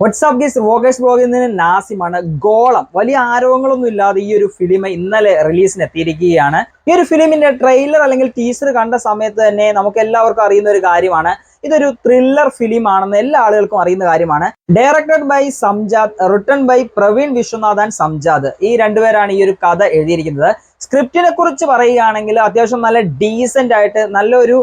WhatsApp ഗീസ് വോഗേഴ്സ് ബ്ലോഗിൽ നിന്ന് നാസിമാണ്. ഗോളം വലിയ ആരോപണങ്ങളൊന്നും ഇല്ലാതെ ഈ ഒരു ഫിലിം ഇന്നലെ റിലീസിന് എത്തിയിരിക്കുകയാണ്. ഈ ഒരു ഫിലിമിന്റെ ട്രെയിലർ അല്ലെങ്കിൽ ടീസർ കണ്ട സമയത്ത് തന്നെ നമുക്ക് എല്ലാവർക്കും അറിയുന്ന ഒരു കാര്യമാണ്, ഇതൊരു ത്രില്ലർ ഫിലിം ആണെന്ന് എല്ലാ ആളുകൾക്കും അറിയുന്ന കാര്യമാണ്. Directed by Samjad, written by Praveen Vishwanath and Samjad. ഈ രണ്ടുപേരാണ് ഈ ഒരു കഥ എഴുതിയിരിക്കുന്നത്. സ്ക്രിപ്റ്റിനെ കുറിച്ച് പറയുകയാണെങ്കിൽ അത്യാവശ്യം നല്ല ഡീസന്റ് ആയിട്ട് നല്ലൊരു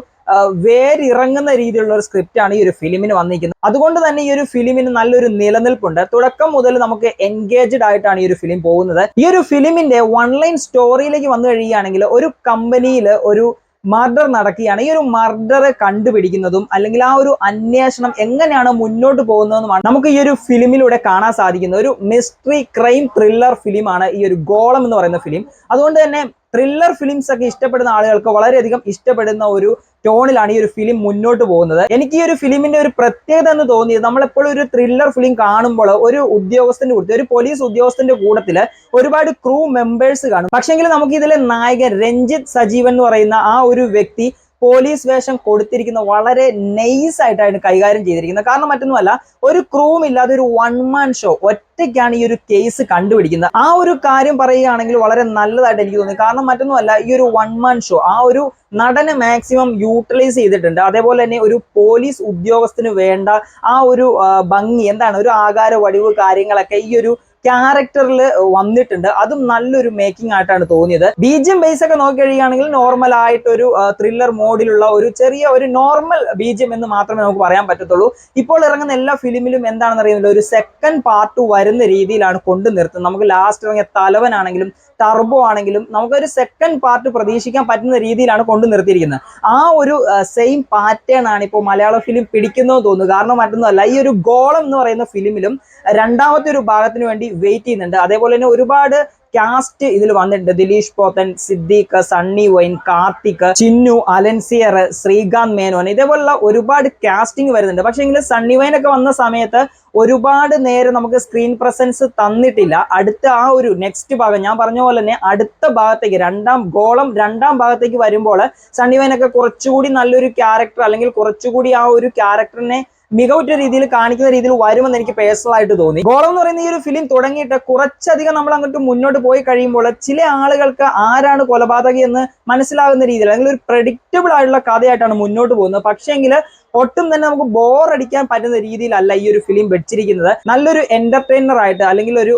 വേരിറങ്ങുന്ന രീതിയിലുള്ള ഒരു സ്ക്രിപ്റ്റ് ആണ് ഈ ഒരു ഫിലിമിന് വന്നിരിക്കുന്നത്. അതുകൊണ്ട് തന്നെ ഈ ഒരു ഫിലിമിന് നല്ലൊരു നിലനിൽപ്പുണ്ട്. തുടക്കം മുതൽ നമുക്ക് എൻഗേജ്ഡ് ആയിട്ടാണ് ഈ ഒരു ഫിലിം പോകുന്നത്. ഈ ഒരു ഫിലിമിന്റെ വൺ ലൈൻ സ്റ്റോറിയിലേക്ക് വന്നു കഴിയുകയാണെങ്കിൽ, ഒരു കമ്പനിയിൽ ഒരു മർഡർ നടക്കുകയാണ്. ഈ ഒരു മർഡർ കണ്ടുപിടിക്കുന്നതും അല്ലെങ്കിൽ ആ ഒരു അന്വേഷണം എങ്ങനെയാണ് മുന്നോട്ട് പോകുന്നതെന്നുമാണ് നമുക്ക് ഈ ഒരു ഫിലിമിലൂടെ കാണാൻ സാധിക്കുന്നത്. ഒരു മിസ്റ്ററി ക്രൈം ത്രില്ലർ ഫിലിമാണ് ഈ ഒരു ഗോളം എന്ന് പറയുന്ന ഫിലിം. അതുകൊണ്ട് തന്നെ ത്രില്ലർ ഫിലിംസ് ഒക്കെ ഇഷ്ടപ്പെടുന്ന ആളുകൾക്ക് വളരെയധികം ഇഷ്ടപ്പെടുന്ന ഒരു ടോണിലാണ് ഈ ഒരു ഫിലിം മുന്നോട്ട് പോകുന്നത്. എനിക്ക് ഈ ഒരു ഫിലിമിന്റെ ഒരു പ്രത്യേകത എന്ന് തോന്നിയത്, നമ്മളെപ്പോഴും ഒരു ത്രില്ലർ ഫിലിം കാണുമ്പോൾ ഒരു ഉദ്യോഗസ്ഥന്റെ കൂട്ടത്തിൽ, ഒരു പോലീസ് ഉദ്യോഗസ്ഥന്റെ കൂട്ടത്തിൽ ഒരുപാട് ക്രൂ മെമ്പേഴ്സ് കാണും. പക്ഷെങ്കിൽ നമുക്ക് ഇതിലെ നായകൻ രഞ്ജിത്ത് സജീവൻ എന്ന് പറയുന്ന ആ ഒരു വ്യക്തി പോലീസ് വേഷം കൊടുത്തിരിക്കുന്ന വളരെ നൈസ് ആയിട്ടാണ് കൈകാര്യം ചെയ്തിരിക്കുന്നത്. കാരണം മറ്റൊന്നുമല്ല, ഒരു ക്രൂവും ഇല്ലാതെ ഒരു വൺ മാൻ ഷോ ഒറ്റയ്ക്കാണ് ഈ ഒരു കേസ് കണ്ടുപിടിക്കുന്നത്. ആ ഒരു കാര്യം പറയുകയാണെങ്കിൽ വളരെ നല്ലതായിട്ട് എനിക്ക് തോന്നി. കാരണം മറ്റൊന്നുമല്ല, ഈ ഒരു വൺ മാൻ ഷോ ആ ഒരു നടനെ മാക്സിമം യൂട്ടിലൈസ് ചെയ്തിട്ടുണ്ട്. അതേപോലെ തന്നെ ഒരു പോലീസ് ഉദ്യോഗസ്ഥന് വേണ്ട ആ ഒരു ഭംഗി, എന്താണ് ഒരു ആകാര വടിവ് കാര്യങ്ങളൊക്കെ ഈ ഒരു ക്യാരക്ടറിൽ വന്നിട്ടുണ്ട്. അതും നല്ലൊരു മേക്കിംഗ് ആയിട്ടാണ് തോന്നിയത്. ബീജിയം ബേസ് ഒക്കെ നോക്കി കഴിയുകയാണെങ്കിൽ നോർമൽ ആയിട്ടൊരു ത്രില്ലർ മോഡിലുള്ള ഒരു ചെറിയ ഒരു നോർമൽ ബീജിയം എന്ന് മാത്രമേ നമുക്ക് പറയാൻ പറ്റത്തുള്ളൂ. ഇപ്പോൾ ഇറങ്ങുന്ന എല്ലാ ഫിലിമിലും എന്താണെന്ന് അറിയുന്നില്ല, ഒരു സെക്കൻഡ് പാർട്ട് വരുന്ന രീതിയിലാണ് കൊണ്ടു നിർത്തുന്നത്. നമുക്ക് ലാസ്റ്റ് ഇറങ്ങിയ തലവനാണെങ്കിലും ടർബോ ആണെങ്കിലും നമുക്കൊരു സെക്കൻഡ് പാർട്ട് പ്രതീക്ഷിക്കാൻ പറ്റുന്ന രീതിയിലാണ് കൊണ്ടു നിർത്തിയിരിക്കുന്നത്. ആ ഒരു സെയിം പാറ്റേൺ ആണ് ഇപ്പോൾ മലയാള ഫിലിം പിടിക്കുന്നതെന്ന് തോന്നുന്നു. കാരണം മറ്റൊന്നുമല്ല, ഈ ഒരു ഗോളം എന്ന് പറയുന്ന ഫിലിമിലും രണ്ടാമത്തെ ഒരു ഭാഗത്തിന് വേണ്ടി വെയിറ്റ് ചെയ്യുന്നുണ്ട്. അതേപോലെ തന്നെ ഒരുപാട് കാസ്റ്റ് ഇതിൽ വന്നിട്ടുണ്ട്. ദിലീഷ് പോത്തൻ, സിദ്ദീഖ്, സണ്ണി വൈൻ, കാർത്തിക്, ചിന്നു, അലൻസിയർ, ശ്രീകാന്ത് മേനോൻ, ഇതേപോലുള്ള ഒരുപാട് കാസ്റ്റിംഗ് വരുന്നുണ്ട്. പക്ഷെ എങ്കിൽ സണ്ണി വൈൻ ഒക്കെ വന്ന സമയത്ത് ഒരുപാട് നേരം നമുക്ക് സ്ക്രീൻ പ്രസൻസ് തന്നിട്ടില്ല. അടുത്ത ആ ഒരു നെക്സ്റ്റ് ഭാഗം, ഞാൻ പറഞ്ഞ പോലെ തന്നെ അടുത്ത ഭാഗത്തേക്ക് രണ്ടാം ഭാഗത്തേക്ക് വരുമ്പോൾ സണ്ണി വൈനൊക്കെ കുറച്ചുകൂടി നല്ലൊരു ക്യാരക്ടർ അല്ലെങ്കിൽ കുറച്ചുകൂടി ആ ഒരു ക്യാരക്ടറിനെ മികവുറ്റ രീതിയിൽ കാണിക്കുന്ന രീതിയിൽ വരുമെന്ന് എനിക്ക് പേഴ്സണൽ ആയിട്ട് തോന്നി. ഗോളം എന്ന് പറയുന്ന ഈ ഒരു ഫിലിം തുടങ്ങിയിട്ട് കുറച്ചധികം നമ്മൾ അങ്ങോട്ട് മുന്നോട്ട് പോയി കഴിയുമ്പോൾ ചില ആളുകൾക്ക് ആരാണ് കൊലപാതകി എന്ന് മനസ്സിലാകുന്ന രീതിയിൽ അല്ലെങ്കിൽ ഒരു പ്രഡിക്റ്റബിൾ ആയിട്ടുള്ള കഥയായിട്ടാണ് മുന്നോട്ട് പോകുന്നത്. പക്ഷേങ്കിൽ ഒട്ടും തന്നെ നമുക്ക് ബോർ അടിക്കാൻ പറ്റുന്ന രീതിയിലല്ല ഈ ഒരു ഫിലിം വെച്ചിരിക്കുന്നത്. നല്ലൊരു എന്റർടൈനർ ആയിട്ട് അല്ലെങ്കിൽ ഒരു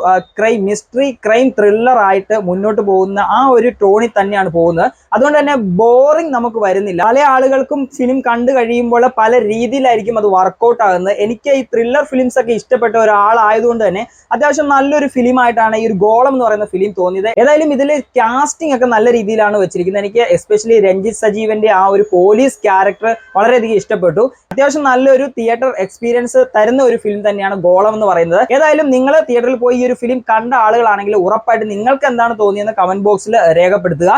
മിസ്റ്ററി ക്രൈം ത്രില്ലർ ആയിട്ട് മുന്നോട്ട് പോകുന്ന ആ ഒരു ടോണിൽ തന്നെയാണ് പോകുന്നത്. അതുകൊണ്ട് തന്നെ ബോറിംഗ് നമുക്ക് വരുന്നില്ല. പല ആളുകൾക്കും ഫിലിം കണ്ടു കഴിയുമ്പോൾ പല രീതിയിലായിരിക്കും അത് വർക്കൗട്ട് ആകുന്നത്. എനിക്ക് ഈ ത്രില്ലർ ഫിലിംസ് ഒക്കെ ഇഷ്ടപ്പെട്ട ഒരാളായതുകൊണ്ട് തന്നെ അത്യാവശ്യം നല്ലൊരു ഫിലിം ആയിട്ടാണ് ഈ ഒരു ഗോളം എന്ന് പറയുന്ന ഫിലിം തോന്നിയത്. ഏതായാലും ഇതിൽ കാസ്റ്റിംഗ് ഒക്കെ നല്ല രീതിയിലാണ് വെച്ചിരിക്കുന്നത്. എനിക്ക് എസ്പെഷ്യലി രഞ്ജിത്ത് സജീവന്റെ ആ ഒരു പോലീസ് ക്യാരക്ടർ വളരെയധികം ഇഷ്ടപ്പെട്ടു. അത്യാവശ്യം നല്ലൊരു തിയേറ്റർ എക്സ്പീരിയൻസ് തരുന്ന ഒരു ഫിലിം തന്നെയാണ് ഗോളം എന്ന് പറയുന്നത്. ഏതായാലും നിങ്ങൾ തിയേറ്ററിൽ പോയി ഈ ഒരു ഫിലിം കണ്ട ആളുകളാണെങ്കിൽ ഉറപ്പായിട്ട് നിങ്ങൾക്ക് എന്താണ് തോന്നിയെന്ന് കമന്റ് ബോക്സിൽ രേഖപ്പെടുത്തുക.